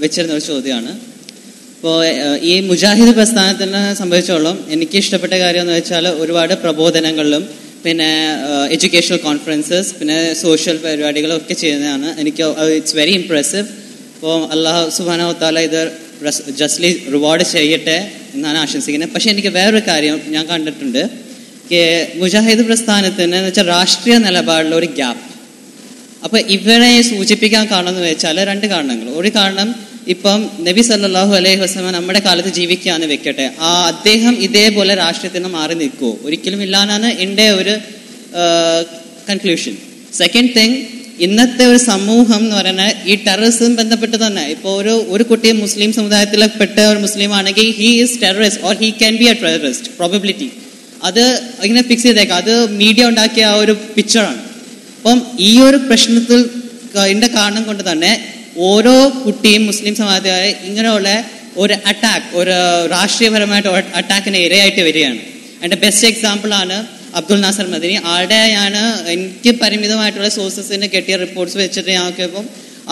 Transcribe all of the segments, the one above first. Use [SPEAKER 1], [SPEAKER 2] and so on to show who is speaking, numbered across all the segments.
[SPEAKER 1] വെച്ചിരുന്ന ഒരു ചോദ്യമാണ്. ഇപ്പോൾ ഈ മുജാഹിദ് പ്രസ്ഥാനത്തിനെ സംബന്ധിച്ചോളം എനിക്ക് ഇഷ്ടപ്പെട്ട കാര്യം എന്ന് വെച്ചാൽ ഒരുപാട് പ്രബോധനങ്ങളിലും പിന്നെ എഡ്യൂക്കേഷണൽ കോൺഫറൻസസ് പിന്നെ സോഷ്യൽ പരിപാടികളും ഒക്കെ ചെയ്യുന്നതാണ്. എനിക്ക് ഇറ്റ്സ് വെരി ഇംപ്രസീവ്. അപ്പോൾ അള്ളാഹു സുബ്ഹാനഹു വ തആല ഇത് ജസ്റ്റ്ലി റിവാർഡ് ചെയ്യട്ടെ എന്നാണ് ആശംസിക്കുന്നത്. പക്ഷെ എനിക്ക് വേറൊരു കാര്യം ഞാൻ കണ്ടിട്ടുണ്ട്, മുജാഹിദ് പ്രസ്ഥാനത്തിന് എന്ന് വെച്ചാൽ രാഷ്ട്രീയ നിലപാടിലുള്ള ഒരു ഗ്യാപ്പ്. അപ്പൊ ഇവരെ സൂചിപ്പിക്കാൻ കാരണം എന്ന് വെച്ചാൽ രണ്ട് കാരണങ്ങൾ. ഒരു കാരണം, ഇപ്പം നബി സല്ലല്ലാഹു അലൈഹി വസല്ലം നമ്മുടെ കാലത്ത് ജീവിക്കുകയാണെന്ന് വെക്കട്ടെ, അദ്ദേഹം ഇതേപോലെ രാഷ്ട്രീയത്തിന് മാറി നിൽക്കുമോ? ഒരിക്കലും ഇല്ലാന്നാണ് എൻ്റെ ഒരു കൺക്ലൂഷൻ. സെക്കൻഡ് തിങ്, ഇന്നത്തെ ഒരു സമൂഹം എന്ന് പറയുന്നത് ഈ ടെററിസം ബന്ധപ്പെട്ട് തന്നെ. ഇപ്പോൾ ഒരു കുട്ടി മുസ്ലിം സമുദായത്തിൽ പെട്ട ഒരു മുസ്ലിം ആണെങ്കിൽ he is terrorist or he can be A terrorist probability. അത് ഇങ്ങനെ ഫിക്സ് ചെയ്തേക്കാം. അത് മീഡിയ ഉണ്ടാക്കിയ ആ ഒരു പിക്ചറാണ്. അപ്പം ഈ ഒരു പ്രശ്നത്തിൽ ഇതിന്റെ കാരണം കൊണ്ട് തന്നെ ഓരോ കുട്ടിയും മുസ്ലിം സമുദായത്തിലായി ഇങ്ങനെയുള്ള ഒരു അറ്റാക്ക്, ഒരു രാഷ്ട്രീയപരമായിട്ട് അറ്റാക്കിന് ഇരയായിട്ട് വരികയാണ്. അതിന്റെ ബെസ്റ്റ് എക്സാമ്പിൾ ആണ് അബ്ദുൽ നാസർ മദനി. ആളുടെ ഞാൻ എനിക്ക് പരിമിതമായിട്ടുള്ള സോഴ്സസിന് കിട്ടിയ റിപ്പോർട്ട്സ് വെച്ചിട്ട് ഞാൻ നോക്കിയപ്പം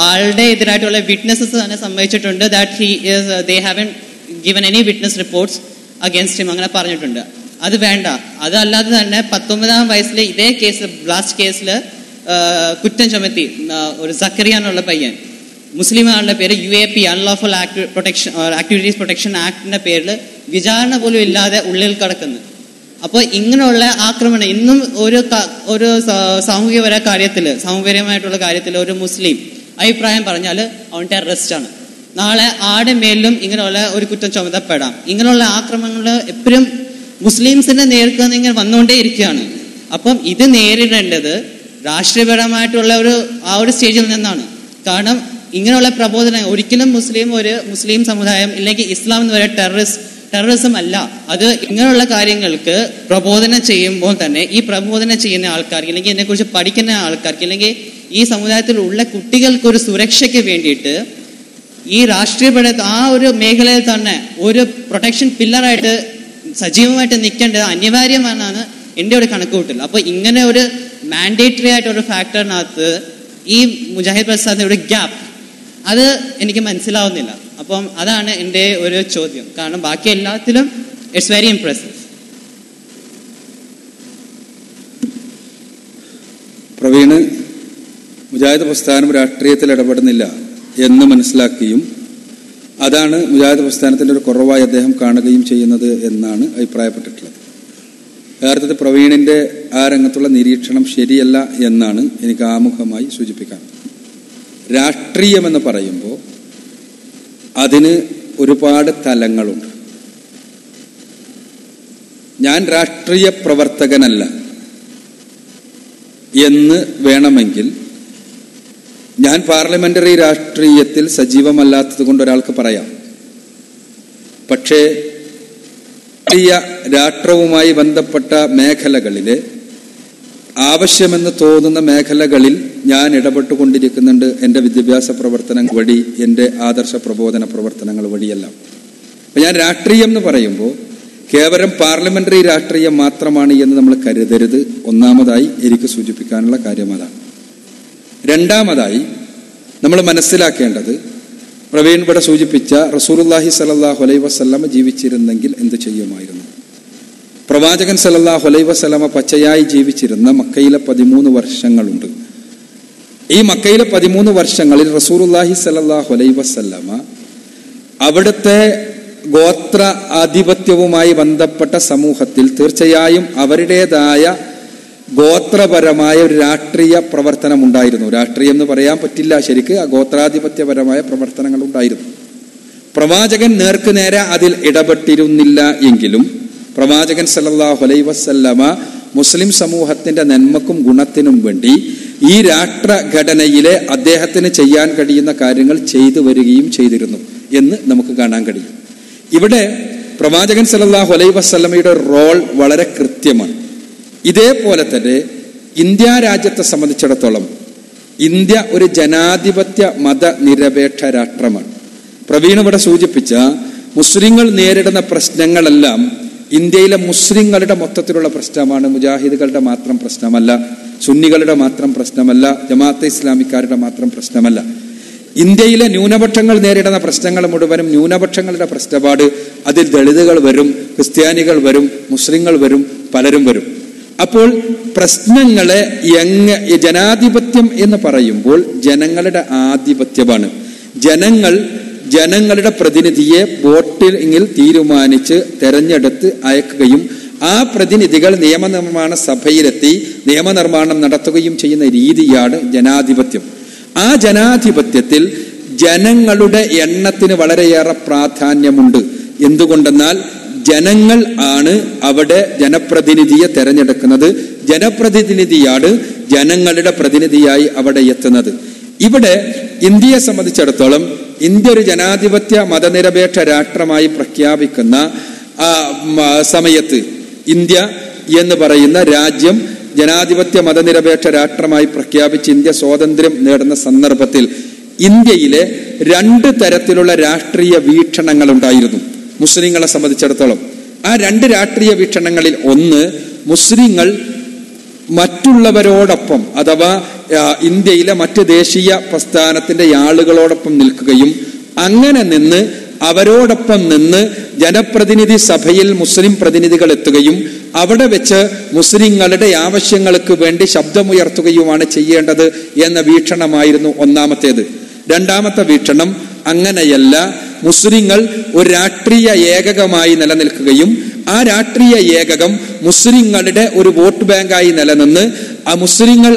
[SPEAKER 1] ആളുടെ എതിരായിട്ടുള്ള വിറ്റ്നസസ് തന്നെ സമ്മതിച്ചിട്ടുണ്ട് that they haven't given any witness reports against him, അങ്ങനെ പറഞ്ഞിട്ടുണ്ട്. അത് വേണ്ട. അതല്ലാതെ തന്നെ 19-ാം വയസ്സിൽ ഇതേ കേസ്, ബ്ലാസ്റ്റ് കേസിൽ കുറ്റം ചുമത്തി ഒരു സക്കറിയ എന്നുള്ള പയ്യൻ, മുസ്ലിം ആളുടെ പേര് UAP അൺലോഫുൾ ആക്ടിവിറ്റീസ് പ്രൊട്ടക്ഷൻ ആക്ടിന്റെ പേരിൽ വിചാരണ പോലും ഇല്ലാതെ ഉള്ളിൽ കിടക്കുന്നു. അപ്പോൾ ഇങ്ങനെയുള്ള ആക്രമണം ഇന്നും ഒരു സാമൂഹികപരമായിട്ടുള്ള കാര്യത്തിൽ ഒരു മുസ്ലിം അഭിപ്രായം പറഞ്ഞാൽ അവൻ ടെററിസ്റ്റ് ആണ്. നാളെ ആരുടെ മേലിലും ഇങ്ങനെയുള്ള ഒരു കുറ്റം ചുമത്തപ്പെടാം. ഇങ്ങനെയുള്ള ആക്രമണങ്ങൾ എപ്പോഴും മുസ്ലിംസിന്റെ നേർക്ക് ഇങ്ങനെ വന്നുകൊണ്ടേ ഇരിക്കുകയാണ്. അപ്പം ഇത് നേരിടേണ്ടത് രാഷ്ട്രീയപരമായിട്ടുള്ള ആ ഒരു സ്റ്റേജിൽ നിന്നാണ്. കാരണം ഇങ്ങനെയുള്ള പ്രബോധനം ഒരിക്കലും മുസ്ലിം സമുദായം ഇല്ലെങ്കിൽ ഇസ്ലാം എന്ന് പറയുന്ന ടെററിസം അല്ല. അത് ഇങ്ങനെയുള്ള കാര്യങ്ങൾക്ക് പ്രബോധനം ചെയ്യുമ്പോൾ തന്നെ ഈ പ്രബോധനം ചെയ്യുന്ന ആൾക്കാർക്ക് അല്ലെങ്കിൽ ഇതിനെക്കുറിച്ച് പഠിക്കുന്ന ആൾക്കാർക്ക് അല്ലെങ്കിൽ ഈ സമുദായത്തിലുള്ള കുട്ടികൾക്ക് ഒരു സുരക്ഷയ്ക്ക് വേണ്ടിയിട്ട് ഈ രാഷ്ട്രീയപര ആ ഒരു മേഖലയിൽ തന്നെ ഒരു പ്രൊട്ടക്ഷൻ പില്ലറായിട്ട് സജീവമായിട്ട് നിൽക്കേണ്ടത് അനിവാര്യമാണെന്നാണ് എൻ്റെ ഒരു കണക്കുകൂട്ടൽ. അപ്പോൾ ഇങ്ങനെ ഒരു മാൻഡേറ്ററി ആയിട്ടൊരു ഫാക്ടറിനകത്ത് ഈ മുജാഹിദ് പ്രസ്ഥാനത്തിന്റെ ഒരു ഗ്യാപ്പ്, അത് എനിക്ക് മനസ്സിലാവുന്നില്ല. അപ്പം അതാണ് എൻ്റെ ഒരു ചോദ്യം. കാരണം ബാക്കി എല്ലാത്തിലും it's very impressive.
[SPEAKER 2] Praveen Mujahid പ്രസ്ഥാനം രാഷ്ട്രീയത്തിൽ ഇടപെടുന്നില്ല എന്ന് മനസ്സിലാക്കിയും അതാണ് മുജാഹിദ് പ്രസ്ഥാനത്തിൻ്റെ ഒരു കുറവായി അദ്ദേഹം കാണുകയും ചെയ്യുന്നത് എന്നാണ് അഭിപ്രായപ്പെട്ടിട്ടുള്ളത്. യഥാർത്ഥത്തിൽ പ്രവീണിൻ്റെ ആ രംഗത്തുള്ള നിരീക്ഷണം ശരിയല്ല എന്നാണ് എനിക്ക് ആമുഖമായി സൂചിപ്പിക്കാൻ. രാഷ്ട്രീയമെന്ന് പറയുമ്പോൾ അതിന് ഒരുപാട് തലങ്ങളുണ്ട്. ഞാൻ രാഷ്ട്രീയ പ്രവർത്തകനല്ല എന്ന് വേണമെങ്കിൽ ഞാൻ പാർലമെന്ററി രാഷ്ട്രീയത്തിൽ സജീവമല്ലാത്തത് കൊണ്ട് ഒരാൾക്ക് പറയാം. പക്ഷേ രാഷ്ട്രവുമായി ബന്ധപ്പെട്ട മേഖലകളിലെ ആവശ്യമെന്ന് തോന്നുന്ന മേഖലകളിൽ ഞാൻ ഇടപെട്ടുകൊണ്ടിരിക്കുന്നുണ്ട്. എൻ്റെ വിദ്യാഭ്യാസ പ്രവർത്തനങ്ങൾ വഴി, എൻ്റെ ആദർശ പ്രബോധന പ്രവർത്തനങ്ങൾ വഴിയെല്ലാം. അപ്പം ഞാൻ രാഷ്ട്രീയം എന്ന് പറയുമ്പോൾ കേവലം പാർലമെന്ററി രാഷ്ട്രീയം മാത്രമാണ് എന്ന് നമ്മൾ കരുതരുത്. ഒന്നാമതായി എനിക്ക് സൂചിപ്പിക്കാനുള്ള കാര്യം അതാണ്. രണ്ടാമതായി നമ്മൾ മനസ്സിലാക്കേണ്ടത്, പ്രവീൺ ഇവിടെ സൂചിപ്പിച്ച റസൂലുള്ളാഹി സ്വല്ലല്ലാഹു അലൈഹി വസല്ലമ ജീവിച്ചിരുന്നെങ്കിൽ എന്ത് ചെയ്യുമായിരുന്നു? പ്രവാചകൻ സ്വല്ലല്ലാഹു അലൈഹി വസല്ലമ പച്ചയായി ജീവിച്ചിരുന്ന മക്കയിലെ 13 വർഷങ്ങളുണ്ട്. ഈ മക്കയിലെ 13 വർഷങ്ങളിൽ റസൂലുള്ളാഹി സ്വല്ലല്ലാഹു അലൈഹി വസല്ലമ അവിടുത്തെ ഗോത്ര ആധിപത്യവുമായി ബന്ധപ്പെട്ട സമൂഹത്തിൽ തീർച്ചയായും അവരുടേതായ ഗോത്രപരമായ ഒരു രാഷ്ട്രീയ പ്രവർത്തനം ഉണ്ടായിരുന്നു. രാഷ്ട്രീയം എന്ന് പറയാൻ പറ്റില്ല ശരിക്ക്, ആ ഗോത്രാധിപത്യപരമായ പ്രവർത്തനങ്ങൾ ഉണ്ടായിരുന്നു. പ്രവാചകൻ നേർക്ക് നേരെ അതിൽ ഇടപെട്ടിരുന്നില്ല എങ്കിലും പ്രവാചകൻ സല്ലല്ലാഹു അലൈഹി വസല്ലമ മുസ്ലിം സമൂഹത്തിന്റെ നന്മക്കും ഗുണത്തിനും വേണ്ടി ഈ രാഷ്ട്രഘടനയിലെ അദ്ദേഹത്തിന് ചെയ്യാൻ കഴിയുന്ന കാര്യങ്ങൾ ചെയ്തു വരികയും ചെയ്തിരുന്നു എന്ന് നമുക്ക് കാണാൻ കഴിയും. ഇവിടെ പ്രവാചകൻ സല്ലല്ലാഹു അലൈഹി വസല്ലമയുടെ റോൾ വളരെ കൃത്യമാണ്. ഇതേപോലെ തന്നെ ഇന്ത്യ രാജ്യത്തെ സംബന്ധിച്ചിടത്തോളം ഇന്ത്യ ഒരു ജനാധിപത്യ മതനിരപേക്ഷ രാഷ്ട്രമാണ്. പ്രവീൺ ഇവിടെ സൂചിപ്പിച്ച മുസ്ലിങ്ങൾ നേരിടുന്ന പ്രശ്നങ്ങളെല്ലാം ഇന്ത്യയിലെ മുസ്ലിങ്ങളുടെ മൊത്തത്തിലുള്ള പ്രശ്നമാണ്. മുജാഹിദുകളുടെ മാത്രം പ്രശ്നമല്ല, സുന്നികളുടെ മാത്രം പ്രശ്നമല്ല, ജമാഅത്തെ ഇസ്ലാമിക്കാരുടെ മാത്രം പ്രശ്നമല്ല. ഇന്ത്യയിലെ ന്യൂനപക്ഷങ്ങൾ നേരിടുന്ന പ്രശ്നങ്ങൾ മുഴുവനും ന്യൂനപക്ഷങ്ങളുടെ പ്രശ്നപാട്. അതിൽ ദളിതുകൾ വരും, ക്രിസ്ത്യാനികൾ വരും, മുസ്ലിങ്ങൾ വരും, പലരും വരും. അപ്പോൾ പ്രശ്നങ്ങളെ ജനാധിപത്യം എന്ന് പറയുമ്പോൾ ജനങ്ങളുടെ ആധിപത്യമാണ്. ജനങ്ങളുടെ പ്രതിനിധിയെ വോട്ടിൽ തീരുമാനിച്ച് തെരഞ്ഞെടുത്ത് അയക്കുകയും ആ പ്രതിനിധികൾ നിയമനിർമ്മാണ സഭയിലെത്തി നിയമനിർമ്മാണം നടത്തുകയും ചെയ്യുന്ന രീതിയാണ് ജനാധിപത്യം. ആ ജനാധിപത്യത്തിൽ ജനങ്ങളുടെ എണ്ണത്തിന് വളരെയേറെ പ്രാധാന്യമുണ്ട്. എന്തുകൊണ്ടെന്നാൽ ജനങ്ങൾ ആണ് അവിടെ ജനപ്രതിനിധിയെ തെരഞ്ഞെടുക്കുന്നത്. ജനപ്രതിനിധിയാണ് ജനങ്ങളുടെ പ്രതിനിധിയായി അവിടെ എത്തുന്നത്. ഇവിടെ ഇന്ത്യയെ സംബന്ധിച്ചിടത്തോളം ഇന്ത്യ ഒരു ജനാധിപത്യ മതനിരപേക്ഷ രാഷ്ട്രമായി പ്രഖ്യാപിക്കുന്ന സമയത്ത്, ഇന്ത്യ എന്ന് പറയുന്ന രാജ്യം ജനാധിപത്യ മതനിരപേക്ഷ രാഷ്ട്രമായി പ്രഖ്യാപിച്ച് ഇന്ത്യ സ്വാതന്ത്ര്യം നേടുന്ന സന്ദർഭത്തിൽ ഇന്ത്യയിലെ 2 തരത്തിലുള്ള രാഷ്ട്രീയ വീക്ഷണങ്ങൾ ഉണ്ടായിരുന്നു മുസ്ലിങ്ങളെ സംബന്ധിച്ചിടത്തോളം. ആ 2 രാഷ്ട്രീയ വീക്ഷണങ്ങളിൽ ഒന്ന്, മുസ്ലിങ്ങൾ മറ്റുള്ളവരോടൊപ്പം അഥവാ ഇന്ത്യയിലെ മറ്റ് ദേശീയ പ്രസ്ഥാനത്തിന്റെ ആളുകളോടൊപ്പം നിൽക്കുകയും അങ്ങനെ അവരോടൊപ്പം നിന്ന് ജനപ്രതിനിധി സഭയിൽ മുസ്ലിം പ്രതിനിധികൾ എത്തുകയും അവിടെ വെച്ച് മുസ്ലിങ്ങളുടെ ആവശ്യങ്ങൾക്ക് വേണ്ടി ശബ്ദമുയർത്തുകയുമാണ് ചെയ്യേണ്ടത് എന്ന വീക്ഷണമായിരുന്നു ഒന്നാമത്തേത്. രണ്ടാമത്തെ വീക്ഷണം അങ്ങനെയല്ല, മുസ്ലിങ്ങൾ ഒരു രാഷ്ട്രീയ ഏകകമായി നിലനിൽക്കുകയും ആ രാഷ്ട്രീയ ഏകകം മുസ്ലിങ്ങളുടെ ഒരു വോട്ട് ബാങ്കായി നിലനിന്ന് ആ മുസ്ലിങ്ങൾ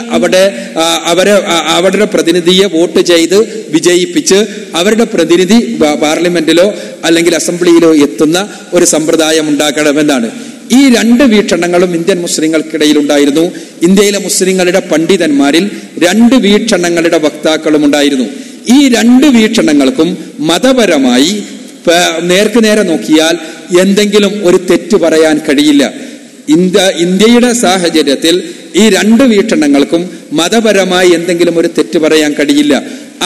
[SPEAKER 2] അവരുടെ പ്രതിനിധിയെ വോട്ട് ചെയ്ത് വിജയിപ്പിച്ച് അവരുടെ പ്രതിനിധി പാർലമെന്റിലോ അല്ലെങ്കിൽ അസംബ്ലിയിലോ എത്തുന്ന ഒരു സമ്പ്രദായം ഉണ്ടാക്കണമെന്നാണ്. ഈ 2 വീക്ഷണങ്ങളും ഇന്ത്യൻ മുസ്ലിങ്ങൾക്കിടയിൽ ഉണ്ടായിരുന്നു. ഇന്ത്യയിലെ മുസ്ലിങ്ങളുടെ പണ്ഡിതന്മാരിൽ 2 വീക്ഷണങ്ങളുടെ വക്താക്കളും ഉണ്ടായിരുന്നു. ഈ 2 വീക്ഷണങ്ങൾക്കും മതപരമായി നേർക്കുനേരെ നോക്കിയാൽ എന്തെങ്കിലും ഒരു തെറ്റ് പറയാൻ കഴിയില്ല. ഇന്ത്യയുടെ സാഹചര്യത്തിൽ ഈ 2 വീക്ഷണങ്ങൾക്കും മതപരമായി എന്തെങ്കിലും ഒരു തെറ്റ് പറയാൻ കഴിയില്ല.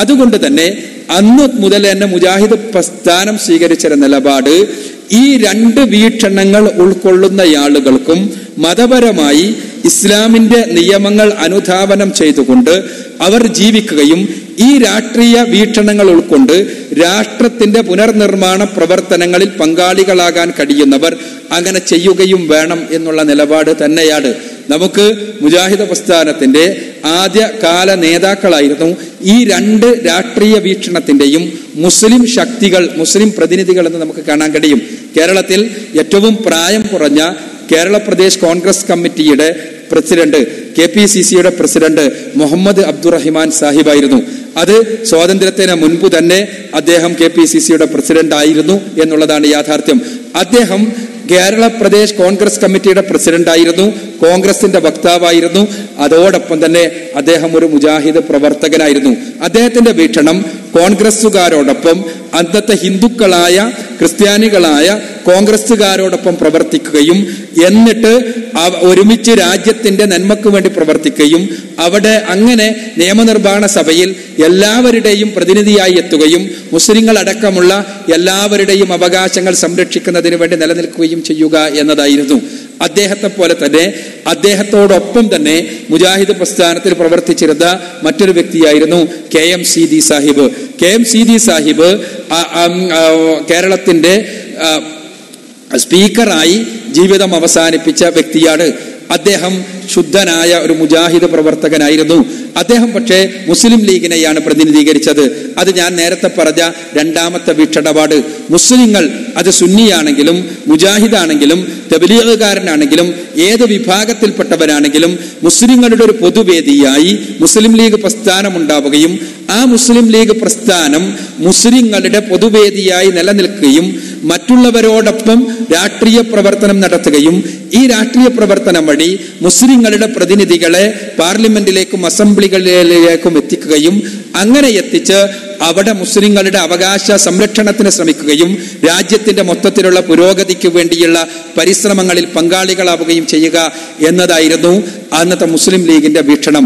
[SPEAKER 2] അതുകൊണ്ട് തന്നെ അന്ന് മുതൽ തന്നെ മുജാഹിദ് പ്രസ്ഥാനം സ്വീകരിച്ച നിലപാട് ഈ 2 വീക്ഷണങ്ങൾ ഉൾക്കൊള്ളുന്ന ആളുകൾക്കും മതപരമായി ഇസ്ലാമിന്റെ നിയമങ്ങൾ അനുധാവനം ചെയ്തുകൊണ്ട് അവർ ജീവിക്കുകയും ഈ രാഷ്ട്രീയ വീക്ഷണങ്ങൾ ഉൾക്കൊണ്ട് രാഷ്ട്രത്തിന്റെ പുനർനിർമ്മാണ പ്രവർത്തനങ്ങളിൽ പങ്കാളികളാകാൻ കഴിയുന്നവർ അങ്ങനെ ചെയ്യുകയും വേണം എന്നുള്ള നിലപാട് തന്നെയാണ്. നമുക്ക് മുജാഹിദ് പ്രസ്ഥാനത്തിന്റെ ആദ്യ കാല നേതാക്കളായിരുന്നു ഈ 2 രാഷ്ട്രീയ വീക്ഷണത്തിന്റെയും മുസ്ലിം ശക്തികൾ, മുസ്ലിം പ്രതിനിധികൾ എന്ന് നമുക്ക് കാണാൻ കഴിയും. കേരളത്തിൽ ഏറ്റവും പ്രായം കുറഞ്ഞ കേരള പ്രദേശ് കോൺഗ്രസ് കമ്മിറ്റിയുടെ പ്രസിഡന്റ്, KPCCയുടെ പ്രസിഡന്റ് മുഹമ്മദ് അബ്ദുറഹിമാൻ സാഹിബായിരുന്നു. അത് സ്വാതന്ത്ര്യത്തിന് മുൻപ് തന്നെ അദ്ദേഹം KPCCയുടെ പ്രസിഡന്റ് ആയിരുന്നു എന്നുള്ളതാണ് യാഥാർത്ഥ്യം. അദ്ദേഹം കേരള പ്രദേശ് കോൺഗ്രസ് കമ്മിറ്റിയുടെ പ്രസിഡന്റ് ആയിരുന്നു, കോൺഗ്രസിന്റെ വക്താവായിരുന്നു. അതോടൊപ്പം തന്നെ അദ്ദേഹം ഒരു മുജാഹിദ് പ്രവർത്തകനായിരുന്നു. അദ്ദേഹത്തിന്റെ വീക്ഷണം കോൺഗ്രസുകാരോടൊപ്പം അന്നത്തെ ഹിന്ദുക്കളായ ക്രിസ്ത്യാനികളായ കോൺഗ്രസുകാരോടൊപ്പം പ്രവർത്തിക്കുകയും എന്നിട്ട് ഒരുമിച്ച് രാജ്യത്തിന്റെ നന്മയ്ക്ക് വേണ്ടി പ്രവർത്തിക്കുകയും അവിടെ അങ്ങനെ നിയമനിർമ്മാണ സഭയിൽ എല്ലാവരുടെയും പ്രതിനിധിയായി എത്തുകയും മുസ്ലിങ്ങൾ അടക്കമുള്ള എല്ലാവരുടെയും അവകാശങ്ങൾ സംരക്ഷിക്കുന്നതിന് വേണ്ടി നിലനിൽക്കുകയും ചെയ്യുക എന്നതായിരുന്നു. അദ്ദേഹത്തെ പോലെ തന്നെ അദ്ദേഹത്തോടൊപ്പം തന്നെ മുജാഹിദ് പ്രസ്ഥാനത്തിൽ പ്രവർത്തിച്ചിരുന്ന മറ്റൊരു വ്യക്തിയായിരുന്നു KMCD സാഹിബ്. KMCD സാഹിബ് കേരളത്തിന്റെ സ്പീക്കറായി ജീവിതം അവസാനിപ്പിച്ച വ്യക്തിയാണ്. അദ്ദേഹം ശുദ്ധനായ ഒരു മുജാഹിദ് പ്രവർത്തകനായിരുന്നു. അദ്ദേഹം പക്ഷേ മുസ്ലിം ലീഗിനെയാണ് പ്രതിനിധീകരിച്ചത്. അത് ഞാൻ നേരത്തെ പറഞ്ഞ രണ്ടാമത്തെ വീക്ഷണപാട്. മുസ്ലിങ്ങൾ അത് സുന്നിയാണെങ്കിലും മുജാഹിദാണെങ്കിലും തബ്ലീഗുകാരനാണെങ്കിലും ഏത് വിഭാഗത്തിൽപ്പെട്ടവരാണെങ്കിലും മുസ്ലിങ്ങളുടെ ഒരു പൊതുവേദിയായി മുസ്ലിം ലീഗ് പ്രസ്ഥാനം ഉണ്ടാവുകയും ആ മുസ്ലിം ലീഗ് പ്രസ്ഥാനം മുസ്ലിങ്ങളുടെ പൊതുവേദിയായി നിലനിൽക്കുകയും മറ്റുള്ളവരോടൊപ്പം രാഷ്ട്രീയ പ്രവർത്തനം നടത്തുകയും ഈ രാഷ്ട്രീയ പ്രവർത്തനം വഴി മുസ്ലിങ്ങളുടെ പ്രതിനിധികളെ പാർലമെന്റിലേക്കും അസംബ്ലികളിലേക്കും എത്തിക്കുകയും അങ്ങനെ എത്തിച്ച് അവിടെ മുസ്ലിങ്ങളുടെ അവകാശ സംരക്ഷണത്തിന് ശ്രമിക്കുകയും രാജ്യത്തിന്റെ മൊത്തത്തിലുള്ള പുരോഗതിക്ക് വേണ്ടിയുള്ള പരിശ്രമങ്ങളിൽ പങ്കാളികളാവുകയും ചെയ്യുക എന്നതായിരുന്നു അന്നത്തെ മുസ്ലിം ലീഗിന്റെ വീക്ഷണം.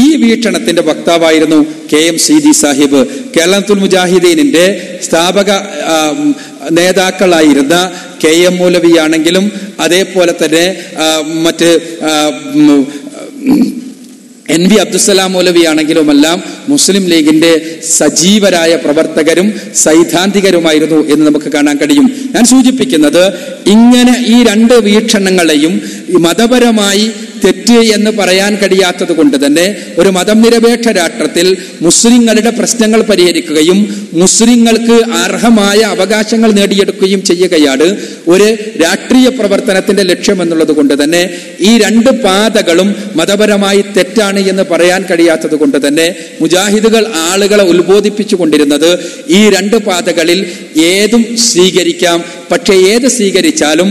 [SPEAKER 2] ഈ വീക്ഷണത്തിന്റെ വക്താവായിരുന്നു KMCD സാഹിബ്. കേരളത്തുൽ മുജാഹിദീനിന്റെ സ്ഥാപക നേതാക്കളായിരുന്ന KM മൗലവിയാണെങ്കിലും അതേപോലെ തന്നെ മറ്റ് NV അബ്ദുസ്സലാം മൗലവി ആണെങ്കിലുമെല്ലാം മുസ്ലിം ലീഗിന്റെ സജീവരായ പ്രവർത്തകരും സൈദ്ധാന്തികരുമായിരുന്നു എന്ന് നമുക്ക് കാണാൻ കഴിയും. ഞാൻ സൂചിപ്പിക്കുന്നത് ഇങ്ങനെ ഈ രണ്ട് വീക്ഷണങ്ങളെയും മതപരമായി തെറ്റ് എന്ന് പറയാൻ കഴിയാത്തത് കൊണ്ട് തന്നെ ഒരു മതം നിരപേക്ഷ രാഷ്ട്രത്തിൽ മുസ്ലിങ്ങളുടെ പ്രശ്നങ്ങൾ പരിഹരിക്കുകയും മുസ്ലിങ്ങൾക്ക് അർഹമായ അവകാശങ്ങൾ നേടിയെടുക്കുകയും ചെയ്യുകയാണ് ഒരു രാഷ്ട്രീയ പ്രവർത്തനത്തിന്റെ ലക്ഷ്യം എന്നുള്ളത് കൊണ്ട് തന്നെ ഈ രണ്ട് പാതകളും മതപരമായി തെറ്റാണ് എന്ന് പറയാൻ കഴിയാത്തത് കൊണ്ട് തന്നെ മുജാഹിദുകൾ ആളുകളെ ഉത്ബോധിപ്പിച്ചു കൊണ്ടിരുന്നത് ഈ രണ്ട് പാതകളിൽ ഏതും സ്വീകരിക്കാം, പക്ഷേ ഏത് സ്വീകരിച്ചാലും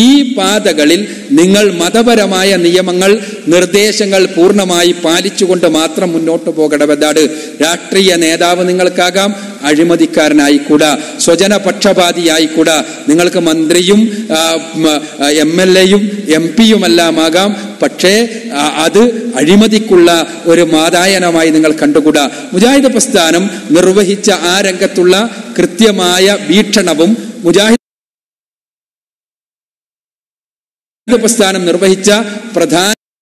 [SPEAKER 2] ഈ പാതകളിൽ നിങ്ങൾ മതപരമായ നിയമങ്ങൾ നിർദ്ദേശങ്ങൾ പൂർണ്ണമായി പാലിച്ചുകൊണ്ട് മാത്രം മുന്നോട്ട് പോകണമെന്നാണ്. രാഷ്ട്രീയ നേതാവ് നിങ്ങൾക്കാകാം, അഴിമതിക്കാരനായിക്കൂടാ, സ്വജനപക്ഷപാതിയായിക്കൂടാ, നിങ്ങൾക്ക് മന്ത്രിയും MLA-യും MP-യുമെല്ലാമാകാം, പക്ഷേ അത് അഴിമതിക്കുള്ള ഒരു മാതായനമായി നിങ്ങൾ കണ്ടുകൂടാ. മുജാഹിദ് പ്രസ്ഥാനം നിർവഹിച്ച ആ രംഗത്തുള്ള കൃത്യമായ വീക്ഷണവും മുജാഹിദ് പ്രസ്ഥാനം നിർവഹിച്ച പ്രധാനപ്പെട്ട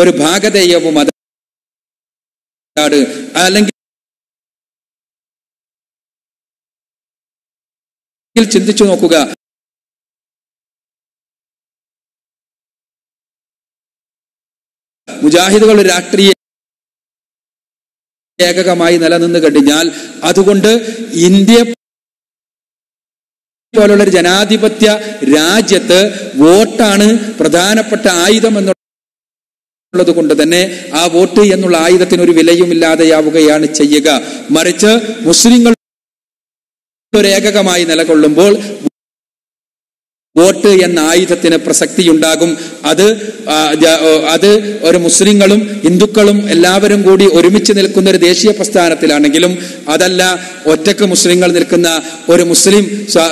[SPEAKER 2] ഒരു ഭാഗധേയവും അതാണ്. അല്ലെങ്കിൽ ചിന്തിച്ചു നോക്കുക, മുജാഹിദുകൾ രാഷ്ട്രീയ ഏകകമായി നിലനിന്ന് കഴിഞ്ഞാൽ അതുകൊണ്ട് ഇന്ത്യ പോലുള്ള ഒരു ജനാധിപത്യ രാജ്യത്ത് വോട്ടാണ് പ്രധാനപ്പെട്ട ആയുധം എന്നുള്ളത് കൊണ്ട് തന്നെ ആ വോട്ട് എന്നുള്ള ആയുധത്തിന് ഒരു വിലയുമില്ലാതെയാവുകയാണ് ചെയ്യുക. മറിച്ച് മുസ്ലിങ്ങൾ ഒരു ഏകകമായി നിലകൊള്ളുമ്പോൾ വോട്ട് എന്ന ആയുധത്തിന് പ്രസക്തിയുണ്ടാകും. അത് ഒരു മുസ്ലിങ്ങളും ഹിന്ദുക്കളും എല്ലാവരും കൂടി ഒരുമിച്ച് നിൽക്കുന്ന ഒരു ദേശീയ പ്രസ്ഥാനത്തിലാണെങ്കിലും അതല്ല ഒറ്റക്ക് മുസ്ലിങ്ങൾ നിൽക്കുന്ന ഒരു മുസ്ലിം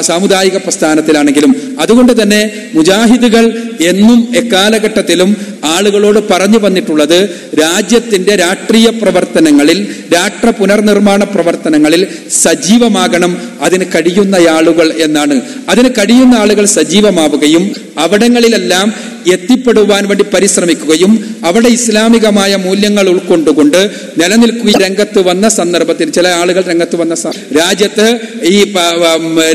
[SPEAKER 2] സാമുദായിക പ്രസ്ഥാനത്തിലാണെങ്കിലും. അതുകൊണ്ട് തന്നെ മുജാഹിദുകൾ എന്നും എക്കാലഘട്ടത്തിലും ആളുകളോട് പറഞ്ഞു വന്നിട്ടുള്ളത് രാജ്യത്തിന്റെ രാഷ്ട്രീയ പ്രവർത്തനങ്ങളിൽ, രാഷ്ട്ര പുനർനിർമ്മാണ പ്രവർത്തനങ്ങളിൽ സജീവമാകണം അതിന് കഴിയുന്ന ആളുകൾ എന്നാണ്. അതിന് കഴിയുന്ന ആളുകൾ സജീവമാവുകയും അവിടങ്ങളിലെല്ലാം എത്തിപ്പെടുവാൻ വേണ്ടി പരിശ്രമിക്കുകയും അവിടെ ഇസ്ലാമികമായ മൂല്യങ്ങൾ ഉൾക്കൊണ്ടുകൊണ്ട് നിലനിൽക്കുകയും രംഗത്ത് വന്ന സന്ദർഭത്തിൽ ചില ആളുകൾ രംഗത്ത് വന്ന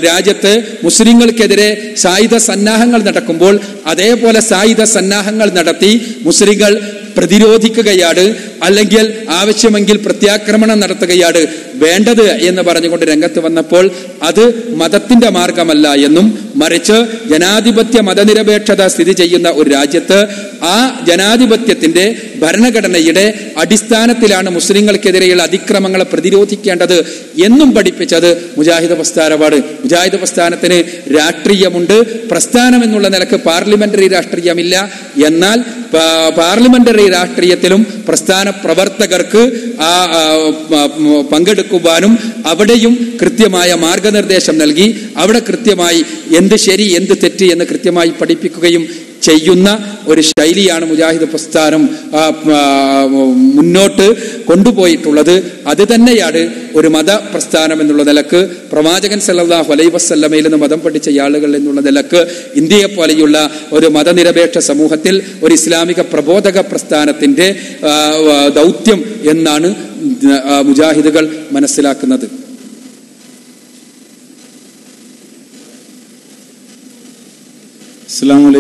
[SPEAKER 2] രാജ്യത്ത് മുസ്ലിങ്ങൾക്കെതിരെ സായുധ സന്നാഹങ്ങൾ നടക്കുമ്പോൾ അതേപോലെ സായുധ സന്നാഹങ്ങൾ നടത്തി മുസ്ലിങ്ങൾ പ്രതിരോധിക്കുകയാണ്, അല്ലെങ്കിൽ ആവശ്യമെങ്കിൽ പ്രത്യാക്രമണം നടത്തുകയാണ് വേണ്ടത് എന്ന് പറഞ്ഞുകൊണ്ട് രംഗത്ത് വന്നപ്പോൾ അത് മതത്തിന്റെ മാർഗമല്ല എന്നും മറിച്ച് ജനാധിപത്യ മതനിരപേക്ഷത സ്ഥിതി ചെയ്യുന്ന ഒരു രാജ്യത്ത് ആ ജനാധിപത്യത്തിന്റെ ഭരണഘടനയുടെ അടിസ്ഥാനത്തിലാണ് മുസ്ലിങ്ങൾക്കെതിരെയുള്ള അതിക്രമങ്ങളെ പ്രതിരോധിക്കേണ്ടത് എന്നും പഠിപ്പിച്ചത് മുജാഹിദ് പ്രസ്ഥാനമാണ്. മുജാഹിദ് പ്രസ്ഥാനത്തിന് രാഷ്ട്രീയമുണ്ട്. പ്രസ്ഥാനം എന്നുള്ള നിലക്ക് പാർലമെന്ററി രാഷ്ട്രീയമില്ല. എന്നാൽ പാർലമെന്ററി രാഷ്ട്രീയത്തിലും പ്രസ്ഥാന പ്രവർത്തകർക്ക് പങ്കെടുക്കുവാനും അവിടെയും കൃത്യമായ മാർഗനിർദ്ദേശം നൽകി അവിടെ കൃത്യമായി എന്ത് ശരി എന്ത് തെറ്റ് എന്ന് കൃത്യമായി പഠിപ്പിക്കുകയും ചെയ്യുന്ന ഒരു ശൈലിയാണ് മുജാഹിദ് പ്രസ്ഥാനം മുന്നോട്ട് കൊണ്ടുപോയിട്ടുള്ളത്. അത് തന്നെയാണ് ഒരു മത പ്രസ്ഥാനം എന്നുള്ള നിലക്ക്, പ്രവാചകൻ സല്ലല്ലാഹു അലൈഹി വസല്ലമയിൽ നിന്ന് മതം പഠിച്ച ആളുകൾ എന്നുള്ള നിലക്ക് ഇന്ത്യയെ പോലെയുള്ള ഒരു മതനിരപേക്ഷ സമൂഹത്തിൽ ഒരു ഇസ്ലാമിക പ്രബോധക പ്രസ്ഥാനത്തിന്റെ ദൗത്യം എന്നാണ് മുജാഹിദുകൾ മനസ്സിലാക്കുന്നത്.
[SPEAKER 3] അസ്സലാമു അലൈക്കും.